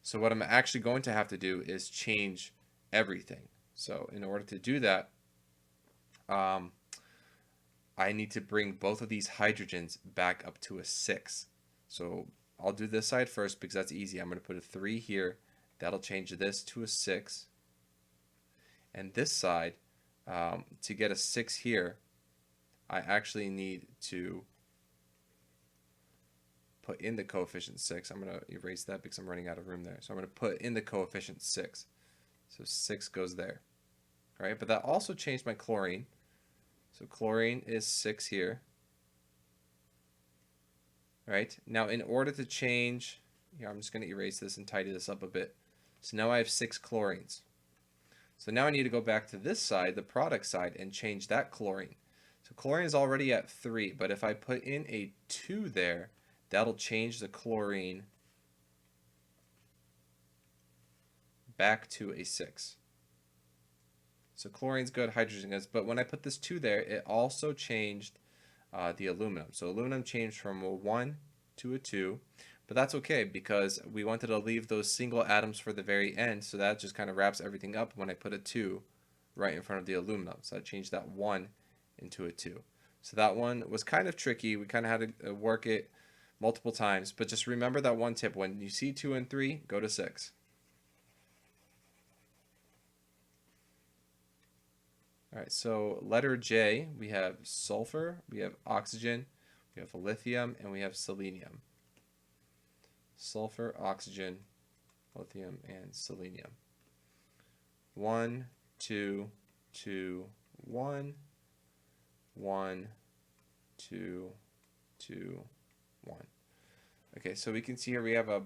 So what I'm actually going to have to do is change everything. So in order to do that, I need to bring both of these hydrogens back up to a 6. So I'll do this side first because that's easy. I'm going to put a 3 here. That'll change this to a 6. And this side, to get a 6 here, I actually need to put in the coefficient 6. I'm going to erase that because I'm running out of room there. So I'm going to put in the coefficient 6. So 6 goes there. All right, but that also changed my chlorine. So chlorine is 6 here. All right, now in order to change, here I'm just going to erase this and tidy this up a bit. So now I have 6 chlorines. So now I need to go back to this side, the product side, and change that chlorine. So chlorine is already at 3, but if I put in a 2 there, that'll change the chlorine back to a 6. So chlorine's good, hydrogen is, but when I put this 2 there, it also changed the aluminum. So aluminum changed from a 1 to a 2, but that's okay because we wanted to leave those single atoms for the very end, so that just kind of wraps everything up when I put a 2 right in front of the aluminum. So I changed that 1 into a 2. So that one was kind of tricky. We kind of had to work it multiple times. But just remember that one tip. When you see 2 and 3, go to 6. All right, so letter J, we have sulfur, we have oxygen, we have lithium, and we have selenium. Sulfur, oxygen, lithium, and selenium. 1, 2, 2, 1, 1, 2, 2, 1. Okay, so we can see here we have a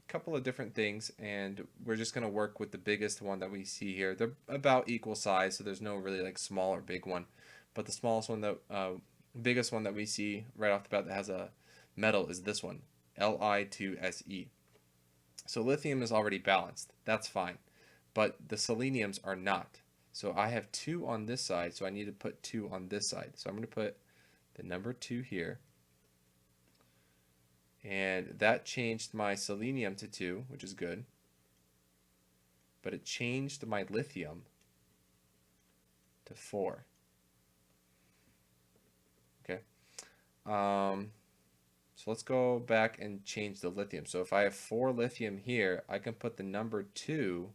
couple of different things, and we're just going to work with the biggest one that we see here. They're about equal size, so there's no really like small or big one, but the smallest one, that biggest one that we see right off the bat that has a metal is this one, Li2Se. So lithium is already balanced, that's fine, but the seleniums are not. So I have 2 on this side, so I need to put 2 on this side. So I'm going to put the number 2 here. And that changed my selenium to 2, which is good. But it changed my lithium to 4. Okay. So let's go back and change the lithium. So if I have 4 lithium here, I can put the number 2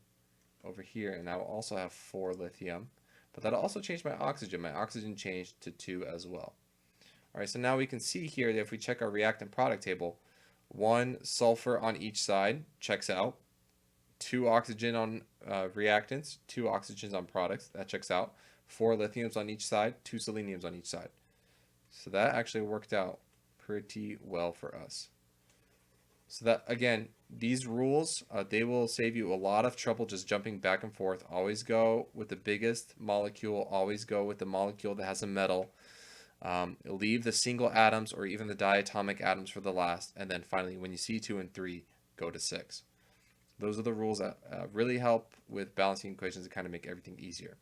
over here, and I will also have 4 lithium. But that'll also change my oxygen. My oxygen changed to 2 as well. All right, so now we can see here that if we check our reactant product table, 1 sulfur on each side checks out, 2 oxygen on reactants, 2 oxygens on products, that checks out, 4 lithiums on each side, 2 seleniums on each side. So that actually worked out pretty well for us. So that, again, these rules, they will save you a lot of trouble just jumping back and forth. Always go with the biggest molecule, always go with the molecule that has a metal. Leave the single atoms or even the diatomic atoms for the last, and then finally when you see 2 and 3, go to 6. Those are the rules that really help with balancing equations and kind of make everything easier.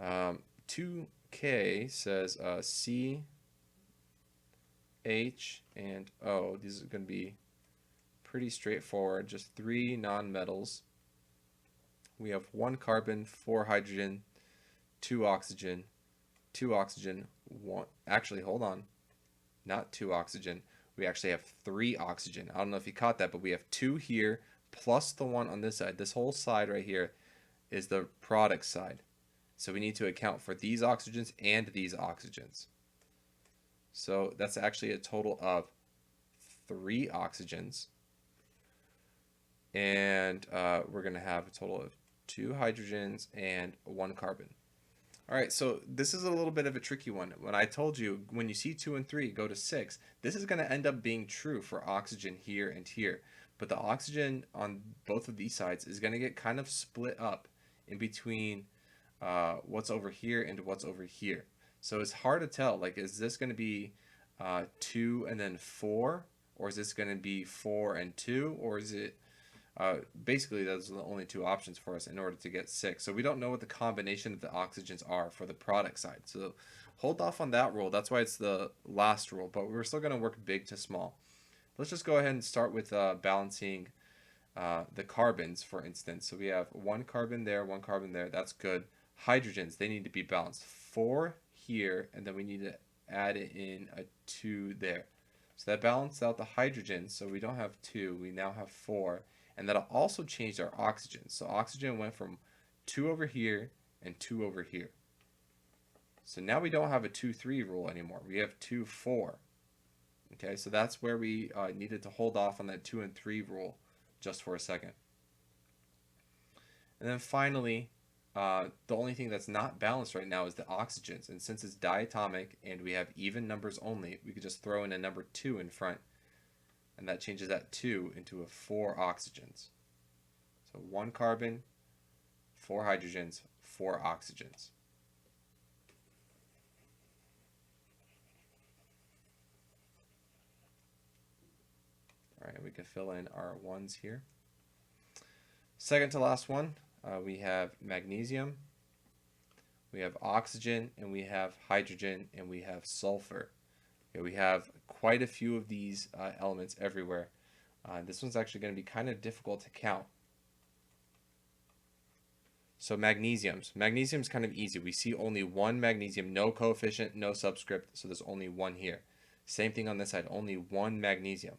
2K says C, H, and O. These are going to be pretty straightforward, just 3 nonmetals. We have 1 carbon, 4 hydrogen, 2 oxygen, 2 oxygen, 1, actually hold on, not 2 oxygen, we actually have 3 oxygen. I don't know if you caught that, but we have 2 here plus the 1 on this side. This whole side right here is the product side, so we need to account for these oxygens and these oxygens. So that's actually a total of 3 oxygens, and we're going to have a total of 2 hydrogens and 1 carbon. All right, so this is a little bit of a tricky one. When I told you, when you see 2 and 3, go to 6, this is going to end up being true for oxygen here and here. But the oxygen on both of these sides is going to get kind of split up in between what's over here and what's over here. So it's hard to tell, like, is this going to be 2 and then 4? Or is this going to be 4 and 2? Or is it... basically, those are the only 2 options for us in order to get 6. So we don't know what the combination of the oxygens are for the product side. So hold off on that rule. That's why it's the last rule. But we're still going to work big to small. Let's just go ahead and start with balancing the carbons, for instance. So we have 1 carbon there, 1 carbon there. That's good. Hydrogens, they need to be balanced. 4 here, and then we need to add in a 2 there. So that balanced out the hydrogens. So we don't have 2. We now have 4. And that'll also change our oxygen. So oxygen went from 2 over here and 2 over here. So now we don't have a 2-3 rule anymore. We have 2-4. Okay, so that's where we needed to hold off on that 2 and 3 rule just for a second. And then finally, the only thing that's not balanced right now is the oxygens. And since it's diatomic and we have even numbers only, we could just throw in a number 2 in front. And that changes that 2 into a 4 oxygens. So 1 carbon, 4 hydrogens, 4 oxygens. All right, we can fill in our 1s here. Second to last one, we have magnesium, we have oxygen, and we have hydrogen, and we have sulfur. Okay, we have quite a few of these elements everywhere. This one's actually going to be kind of difficult to count. So magnesiums. Magnesium's kind of easy. We see only one magnesium, no coefficient, no subscript, so there's only one here. Same thing on this side, only one magnesium.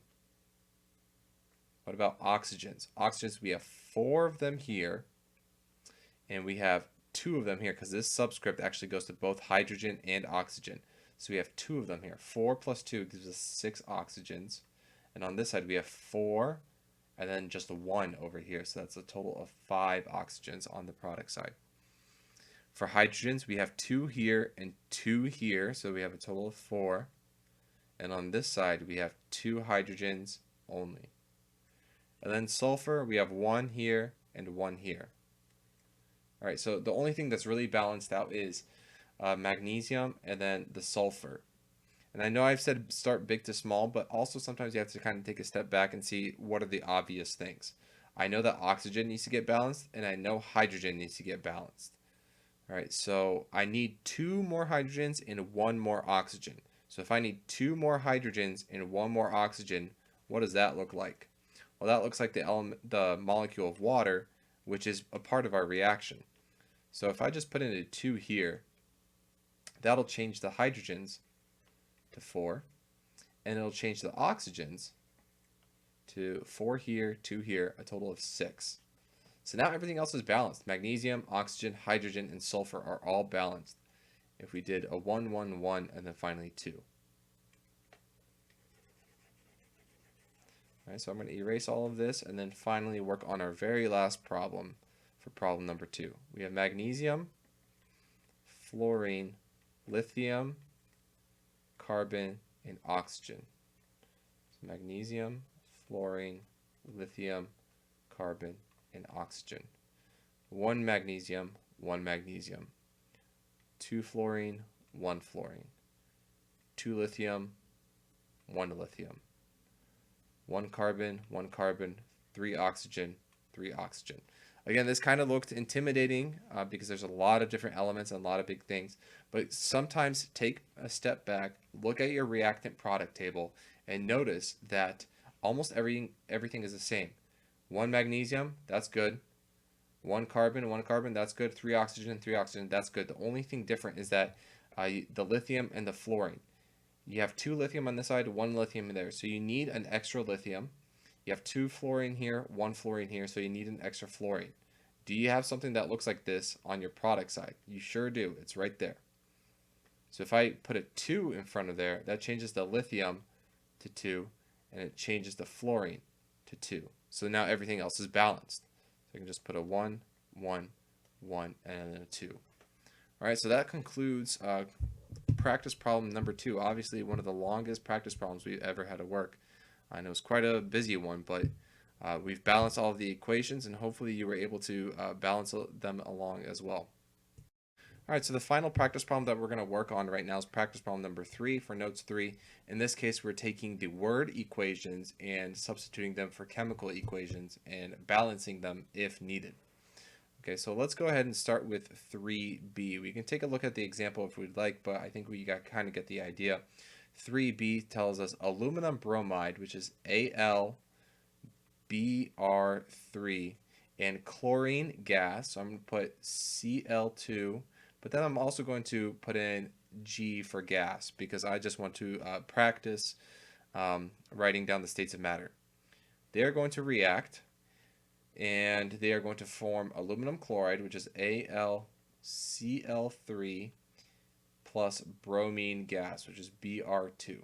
What about oxygens? Oxygens, we have 4 of them here, and we have 2 of them here, because this subscript actually goes to both hydrogen and oxygen. So we have 2 of them here. 4 plus 2 gives us 6 oxygens. And on this side, we have 4, and then just a 1 over here. So that's a total of 5 oxygens on the product side. For hydrogens, we have 2 here and 2 here. So we have a total of 4. And on this side, we have 2 hydrogens only. And then sulfur, we have 1 here and 1 here. All right, so the only thing that's really balanced out is magnesium and then the sulfur. And I know I've said start big to small, but also sometimes you have to kind of take a step back and see what are the obvious things. I know that oxygen needs to get balanced, and I know hydrogen needs to get balanced. All right, so I need 2 more hydrogens and 1 more oxygen. So if I need 2 more hydrogens and 1 more oxygen, what does that look like? Well, that looks like the molecule of water, which is a part of our reaction. So if I just put in a 2 here, that'll change the hydrogens to 4, and it'll change the oxygens to 4 here, 2 here, a total of 6. So now everything else is balanced. Magnesium, oxygen, hydrogen, and sulfur are all balanced. If we did a 1, 1, 1, and then finally 2. All right, so I'm going to erase all of this and then finally work on our very last problem for problem number 2. We have magnesium, fluorine, lithium, carbon, and oxygen. So magnesium, fluorine, lithium, carbon, and oxygen. 1 magnesium, 1 magnesium. 2 fluorine, 1 fluorine. 2 lithium, 1 lithium. 1 carbon, 1 carbon, 3 oxygen, 3 oxygen. Again, this kind of looked intimidating because there's a lot of different elements and a lot of big things. But sometimes take a step back, look at your reactant product table, and notice that almost everything is the same. 1 magnesium, that's good. 1 carbon, that's good. 3 oxygen, 3 oxygen, that's good. The only thing different is that the lithium and the fluorine. You have 2 lithium on this side, 1 lithium there. So you need an extra lithium. You have 2 fluorine here, 1 fluorine here, so you need an extra fluorine. Do you have something that looks like this on your product side? You sure do. It's right there. So if I put a 2 in front of there, that changes the lithium to 2, and it changes the fluorine to 2. So now everything else is balanced. So I can just put a 1, 1, 1, and then a 2. All right, so that concludes practice problem number 2. Obviously, one of the longest practice problems we've ever had to work. I know it's quite a busy one, but we've balanced all of the equations, and hopefully you were able to balance them along as well. All right, so the final practice problem that we're going to work on right now is practice problem number 3 for notes 3. In this case, we're taking the word equations and substituting them for chemical equations and balancing them if needed. Okay, so let's go ahead and start with 3b. We can take a look at the example if we'd like, but I think we kind of get the idea. 3b tells us aluminum bromide, which is AlBr3, and chlorine gas. So I'm going to put Cl2, but then I'm also going to put in G for gas because I just want to practice writing down the states of matter. They are going to react, and they are going to form aluminum chloride, which is AlCl3 plus bromine gas, which is Br2.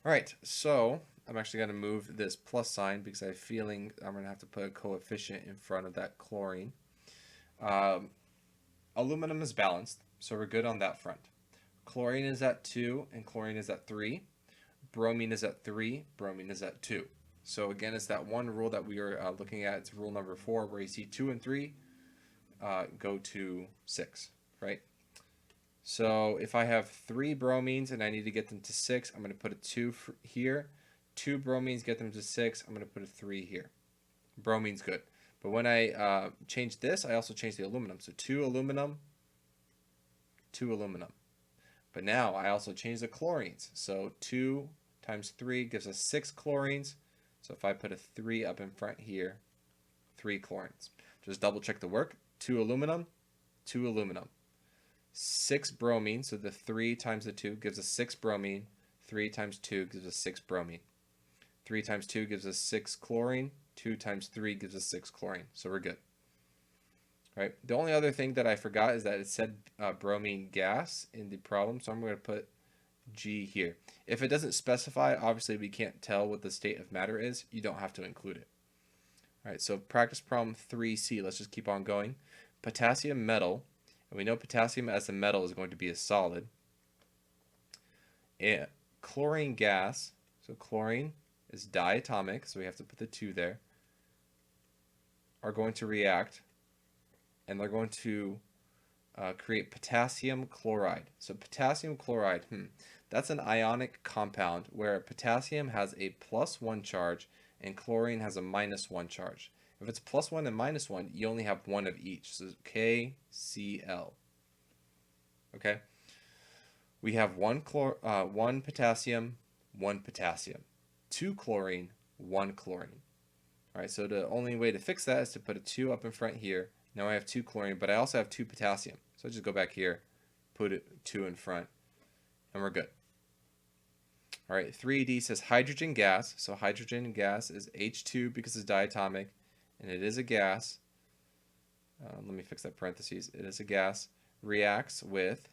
All right, so I'm actually going to move this plus sign because I have a feeling I'm going to have to put a coefficient in front of that chlorine. Aluminum is balanced, so we're good on that front. Chlorine is at 2 and chlorine is at 3. Bromine is at 3, bromine is at 2. So again, it's that one rule that we are looking at. It's rule number 4, where you see 2 and 3 go to 6, right? So if I have 3 bromines and I need to get them to 6, I'm going to put a 2 here. 2 bromines get them to 6. I'm going to put a 3 here. Bromine's good. But when I change this, I also change the aluminum. So 2 aluminum, 2 aluminum. But now I also change the chlorines. So 2 times 3 gives us 6 chlorines. So if I put a 3 up in front here, 3 chlorines. Just double check the work. 2 aluminum, 2 aluminum. 6 bromine, so the 3 times the 2 gives us 6 bromine. 3 times 2 gives us 6 bromine. 3 times 2 gives us 6 chlorine. 2 times 3 gives us 6 chlorine. So we're good. All right. The only other thing that I forgot is that it said bromine gas in the problem, so I'm going to put G here. If it doesn't specify, obviously we can't tell what the state of matter is. You don't have to include it. All right, so practice problem 3C. Let's just keep on going. Potassium metal, and we know potassium as a metal is going to be a solid. And chlorine gas, so chlorine is diatomic, so we have to put the 2 there, are going to react, and they're going to create potassium chloride. So potassium chloride, that's an ionic compound where potassium has a +1 charge and chlorine has a -1 charge. If it's +1 and -1, you only have one of each. So KCl. Okay. We have one potassium, 1 potassium, 2 chlorine, 1 chlorine. All right. So the only way to fix that is to put a 2 up in front here. Now I have 2 chlorine, but I also have 2 potassium. So I just go back here, put it 2 in front, and we're good. All right, 3D says hydrogen gas. So hydrogen gas is H2 because it's diatomic, and it is a gas. Let me fix that parentheses. It is a gas. Reacts with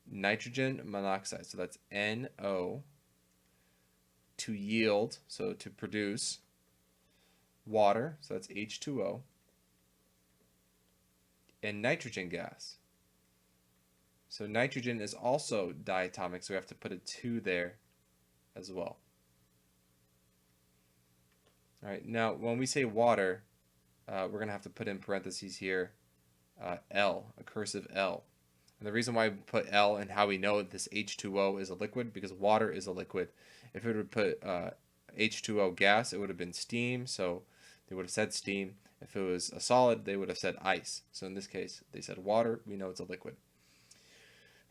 nitrogen monoxide. So that's NO to yield, so to produce water. So that's H2O. And nitrogen gas. So nitrogen is also diatomic, so we have to put a 2 there as well. All right, now when we say water, we're going to have to put in parentheses here L, a cursive L. And the reason why we put L and how we know this H2O is a liquid, because water is a liquid. If it would put H2O gas, it would have been steam, so they would have said steam. If it was a solid, they would have said ice. So in this case, they said water. We know it's a liquid.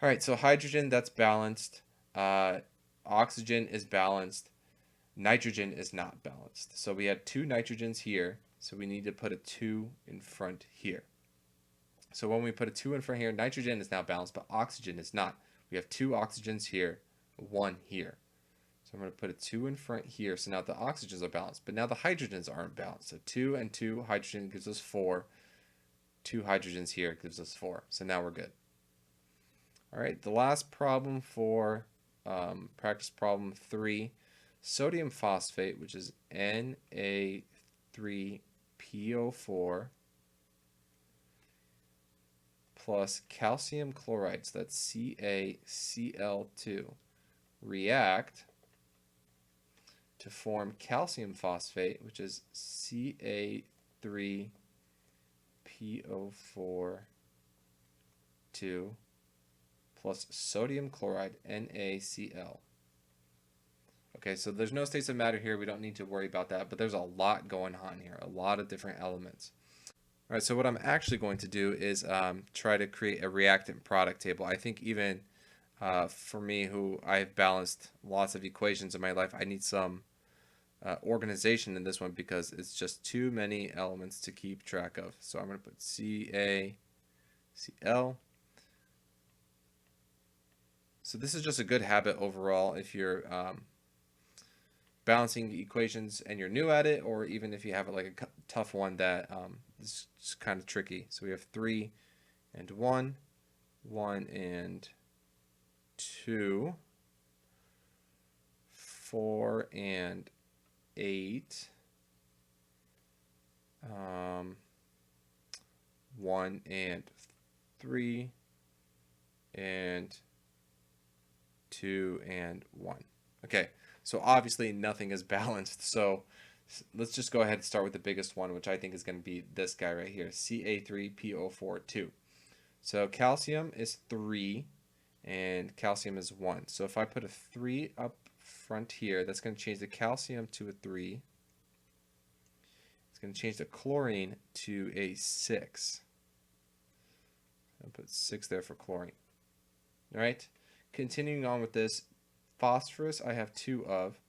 All right, so hydrogen, that's balanced. Oxygen is balanced. Nitrogen is not balanced. So we had 2 nitrogens here, so we need to put a 2 in front here. So when we put a 2 in front here, nitrogen is now balanced, but oxygen is not. We have 2 oxygens here, 1 here. So I'm going to put a 2 in front here. So now the oxygens are balanced, but now the hydrogens aren't balanced. So 2 and 2, hydrogen gives us 4. 2 hydrogens here gives us 4. So now we're good. All right, the last problem for practice problem 3, sodium phosphate, which is Na3PO4 plus calcium chloride, so that's CaCl2, react to form calcium phosphate, which is Ca3PO4 plus sodium chloride, NaCl. Okay, so there's no states of matter here. We don't need to worry about that, but there's a lot going on here, a lot of different elements. All right, so what I'm actually going to do is try to create a reactant product table. I think even for me, who I've balanced lots of equations in my life, I need some organization in this one because it's just too many elements to keep track of. So I'm going to put CaCl. So this is just a good habit overall if you're balancing equations and you're new at it, or even if you have like a tough one that is just kind of tricky. So we have 3 and 1, 1 and 2, 4 and 8, 1 and 3, and 2 and 1. Okay, so obviously nothing is balanced. So let's just go ahead and start with the biggest one, which I think is going to be this guy right here, Ca3PO4 2. So calcium is 3 and calcium is 1. So if I put a 3 up front here, that's going to change the calcium to a 3. It's going to change the chlorine to a 6. I'll put 6 there for chlorine. All right. Continuing on with this, phosphorus I have 2 of.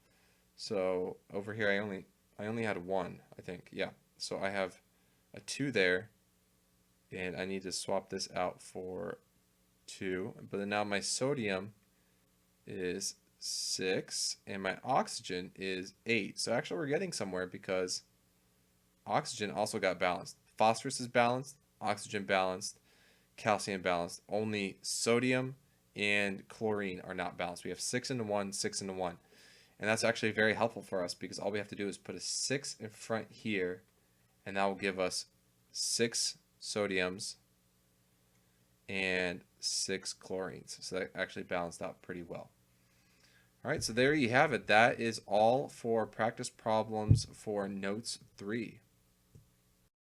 So over here I only had 1, I think. Yeah. So I have a 2 there, and I need to swap this out for 2. But then now my sodium is 6, and my oxygen is 8. So actually we're getting somewhere because oxygen also got balanced. Phosphorus is balanced, oxygen balanced, calcium balanced. Only sodium and chlorine are not balanced. We have 6 into 1, 6 into 1. And that's actually very helpful for us because all we have to do is put a 6 in front here, and that will give us 6 sodiums and 6 chlorines. So that actually balanced out pretty well. All right, so there you have it. That is all for practice problems for Notes 3.